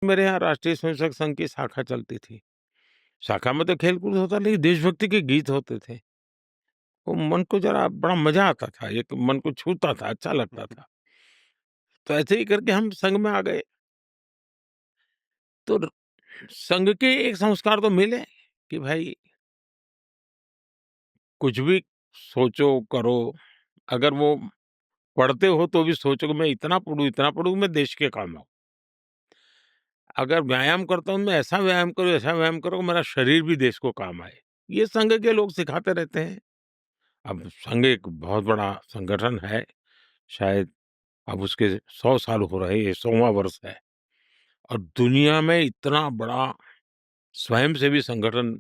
मेरे यहाँ राष्ट्रीय स्वयंसेवक संघ की शाखा चलती थी। शाखा में तो खेल-कूद होता, लेकिन देशभक्ति के गीत होते थे। वो मन को ज़रा बड़ा मज़ा आता था, एक मन को छूता था, अच्छा लगता था। तो ऐसे ही करके हम संघ में आ गए। तो र संघ के एक संस्कार तो मिले कि भाई कुछ भी सोचो, करो, अगर वो पढ़ते हो तो भी सोचो कि मैं इतना पढूँ मैं देश के काम आऊँ। अगर व्यायाम करता हूँ, मैं ऐसा व्यायाम करो कि मेरा शरीर भी देश को काम आए। ये संघ के लोग सिखाते रहते हैं। अब संघ एक बहुत बड़ा संगठन है, शायद अब उसके 100 साल हो रहे हैं, ये 100वाँ वर्ष है और दुनिया में इतना बड़ा स्वयंसेवी संगठन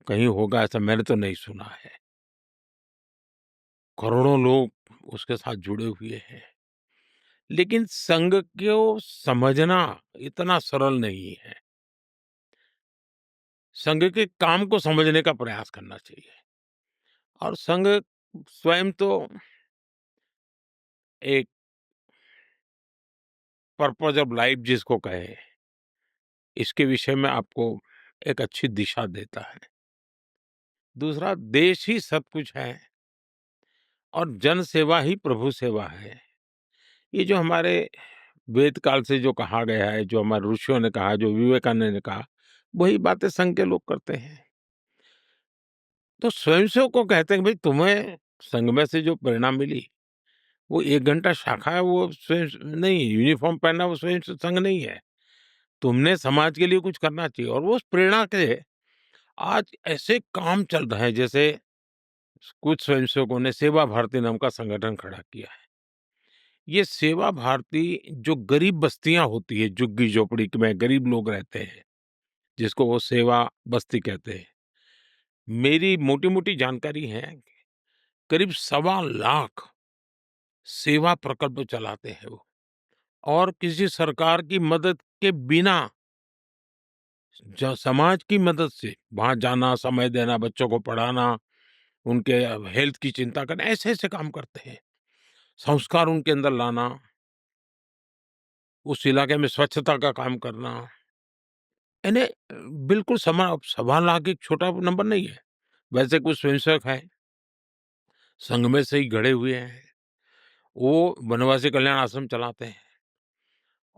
कहीं होगा ऐसा मैंने तो नहीं सुना है। करोड़ों लोग उसके साथ जुड़े हुए हैं। लेकिन संघ को समझना इतना सरल नहीं है। संघ के काम को समझने का प्रयास करना चाहिए और संघ स्वयं तो एक पर्पज़ ऑफ लाइफ जिसको कहें, इसके विषय में आपको एक अच्छी दिशा देता है। दूसरा देश ही सब कुछ है और जन सेवा ही प्रभु सेवा है। ये जो हमारे वेद काल से जो कहा गया है, जो हमारे ऋषियों ने कहा, जो विवेकानंद ने कहा, वही बातें संघ के लोग करते हैं। तो स्वयंसेवक को कहते हैं कि भाई तुम्हें संघ में से जो प्रेरणा मिली, वो 1 घंटा शाखा है, वो स्वयं नहीं है, यूनिफ़ॉर्म पहनना वो स्वयं से संघ नहीं है। तुमने समाज के लिए कुछ करना चाहिए और वो उस प्रेरणा से आज ऐसे काम चल रहे हैं, जैसे कुछ स्वयंसेवकों ने सेवा भारती नाम का संगठन खड़ा किया है। ये सेवा भारती जो गरीब बस्तियाँ होती है, झुग्गी-झोपड़ी में गरीब लोग रहते हैं, जिसको वो सेवा बस्ती कहते हैं। मेरी मोटी-मोटी जानकारी है, करीब सवा लाख सेवा प्रकल्प चलाते हैं वो और किसी सरकार की मदद के बिना समाज की मदद से वहां जाना, समय देना, बच्चों को पढ़ाना, उनके हेल्थ की चिंता करना, ऐसे ऐसे काम करते हैं। संस्कार उनके अंदर लाना, उस इलाके में स्वच्छता का काम करना, यानी बिल्कुल सवा लाख एक छोटा नंबर नहीं है। वैसे कुछ स्वयंसेवक हैं, संघ में से ही गढ़े हुए हैं, वो वनवासी कल्याण आश्रम चलाते हैं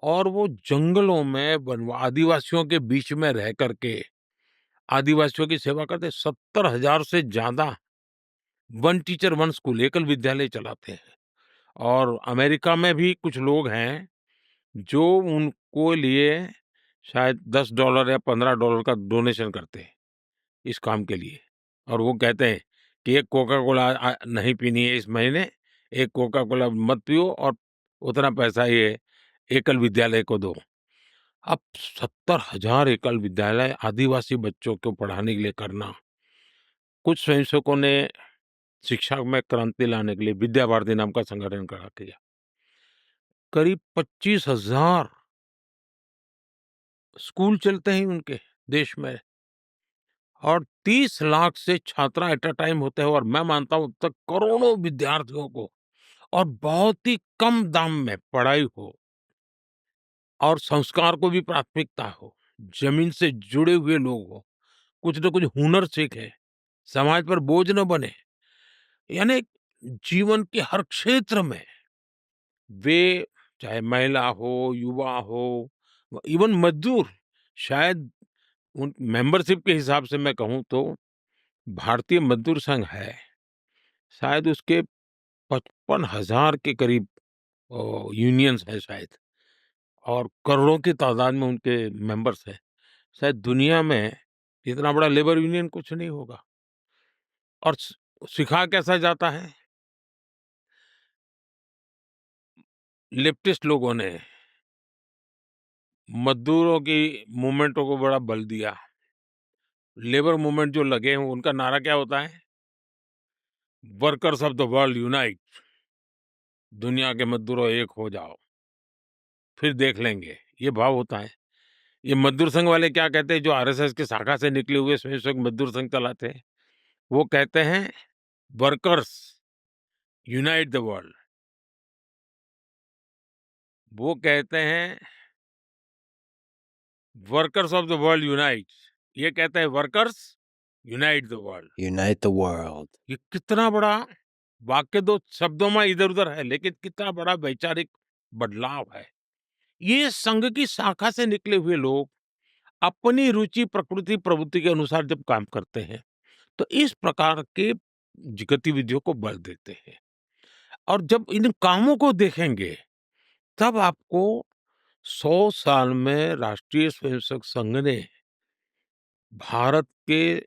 और वो जंगलों में आदिवासियों के बीच में रह करके आदिवासियों की सेवा करते। 70,000 से ज्यादा वन टीचर वन स्कूल एकल विद्यालय चलाते हैं और अमेरिका में भी कुछ लोग हैं जो उनको लिए शायद $10 या $15 का डोनेशन करते हैं इस काम के लिए और वो कहते हैं कि एक कोका कोला नहीं पीनी है इस महीने, एक कोका कोला मत पियो और उतना पैसा ये एकल विद्यालय को दो। अब 70,000 एकल विद्यालय आदिवासी बच्चों को पढ़ाने के लिए करना, कुछ स्वयंसेवकों ने शिक्षा में क्रांति लाने के लिए विद्या भारती नाम का संगठन खड़ा किया। करीब 25,000 स्कूल चलते हैं उनके देश में और 30 लाख से छात्रा एट अ टाइम होते हैं और मैं मानता हूं तक करोड़ों विद्यार्थियों को और बहुत ही कम दाम में पढ़ाई हो और संस्कार को भी प्राथमिकता हो, जमीन से जुड़े हुए लोग हो, कुछ न कुछ हुनर सीखे, समाज पर बोझ न बने, यानी जीवन के हर क्षेत्र में वे चाहे महिला हो, युवा हो, इवन मज़दूर, शायद उन मेंबरशिप के हिसाब से मैं कहूँ तो भारतीय मज़दूर संघ है, शायद उसके 55,000 के करीब यूनियंस हैं शायद और करोड़ों की तादाद में उनके मेंबर्स हैं। शायद दुनिया में इतना बड़ा लेबर यूनियन कुछ नहीं होगा और सिखा कैसा जाता है? लेफ्टिस्ट लोगों ने मज़दूरों की मूवमेंटों को बड़ा बल दिया। लेबर मूवमेंट जो लगे हैं उनका नारा क्या होता है? Workers of the world unite, दुनिया के मज़दूरों एक हो जाओ, फिर देख लेंगे, ये भाव होता है। ये मज़दूर संघ वाले क्या कहते हैं जो आरएसएस की शाखा से निकले हुए स्वयंसेवक मज़दूर संघ चलाते हैं, वो कहते हैं वर्कर्स यूनाइट द वर्ल्ड। वो कहते हैं workers of the world unite, ये कहते हैं workers unite the world. Unite the world. ये कितना बड़ा वाक्य, दो शब्दों में इधर उधर है, लेकिन कितना बड़ा वैचारिक बदलाव है। ये संघ की शाखा से निकले हुए लोग अपनी रुचि प्रकृति प्रवृत्ति के अनुसार जब काम करते हैं, तो इस प्रकार के गतिविधियों को बल देते हैं। और जब इन कामों को देखेंगे, तब आपको 100 साल में राष्ट्रीय स्वयंसेवक संघ ने भारत के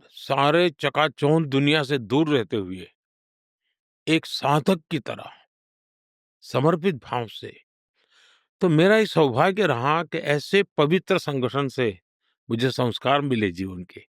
सारे चकाचौंध दुनिया से दूर रहते हुए एक साधक की तरह समर्पित भाव से, तो मेरा ये सौभाग्य रहा कि ऐसे पवित्र संगठन से मुझे संस्कार मिले जीवन के।